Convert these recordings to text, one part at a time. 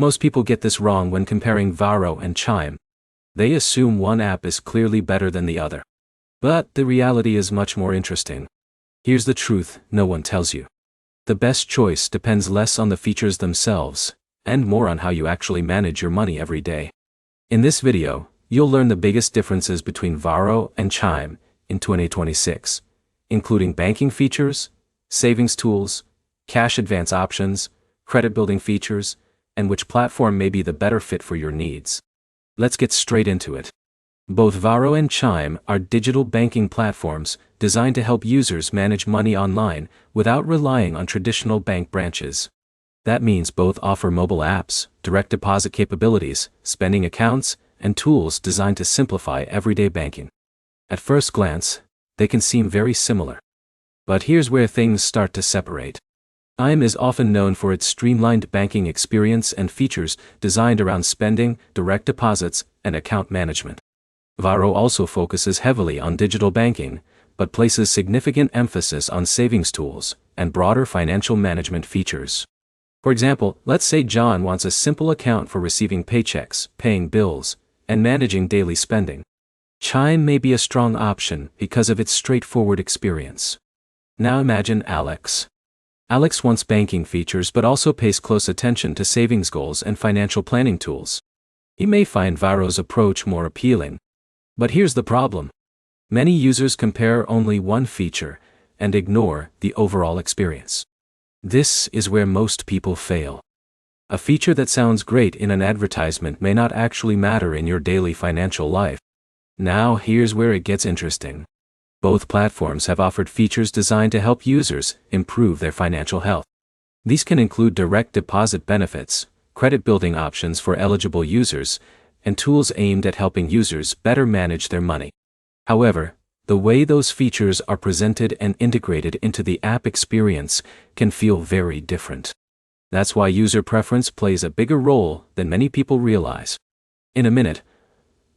Most people get this wrong when comparing Varo and Chime. They assume one app is clearly better than the other. But the reality is much more interesting. Here's the truth no one tells you. The best choice depends less on the features themselves, and more on how you actually manage your money every day. In this video, you'll learn the biggest differences between Varo and Chime in 2026, including banking features, savings tools, cash advance options, credit building features, and which platform may be the better fit for your needs. Let's get straight into it. Both Varo and Chime are digital banking platforms designed to help users manage money online without relying on traditional bank branches. That means both offer mobile apps, direct deposit capabilities, spending accounts, and tools designed to simplify everyday banking. At first glance, they can seem very similar. But here's where things start to separate. Chime is often known for its streamlined banking experience and features designed around spending, direct deposits, and account management. Varo also focuses heavily on digital banking, but places significant emphasis on savings tools and broader financial management features. For example, let's say John wants a simple account for receiving paychecks, paying bills, and managing daily spending. Chime may be a strong option because of its straightforward experience. Now imagine Alex. Alex wants banking features but also pays close attention to savings goals and financial planning tools. He may find Varo's approach more appealing. But here's the problem. Many users compare only one feature and ignore the overall experience. This is where most people fail. A feature that sounds great in an advertisement may not actually matter in your daily financial life. Now here's where it gets interesting. Both platforms have offered features designed to help users improve their financial health. These can include direct deposit benefits, credit building options for eligible users, and tools aimed at helping users better manage their money. However, the way those features are presented and integrated into the app experience can feel very different. That's why user preference plays a bigger role than many people realize. In a minute,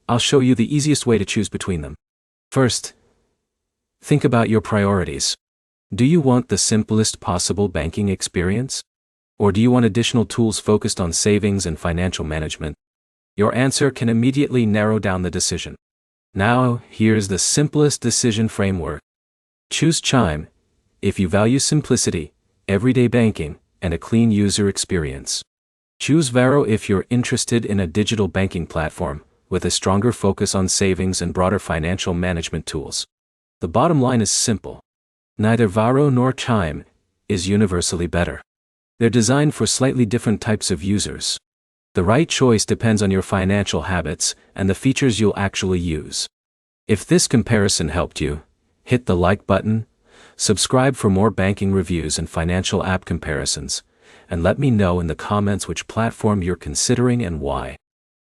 I'll show you the easiest way to choose between them. First, think about your priorities. Do you want the simplest possible banking experience? Or do you want additional tools focused on savings and financial management? Your answer can immediately narrow down the decision. Now, here's the simplest decision framework. Choose Chime if you value simplicity, everyday banking, and a clean user experience. Choose Varo if you're interested in a digital banking platform with a stronger focus on savings and broader financial management tools. The bottom line is simple. Neither Varo nor Chime is universally better. They're designed for slightly different types of users. The right choice depends on your financial habits and the features you'll actually use. If this comparison helped you, hit the like button, subscribe for more banking reviews and financial app comparisons, and let me know in the comments which platform you're considering and why.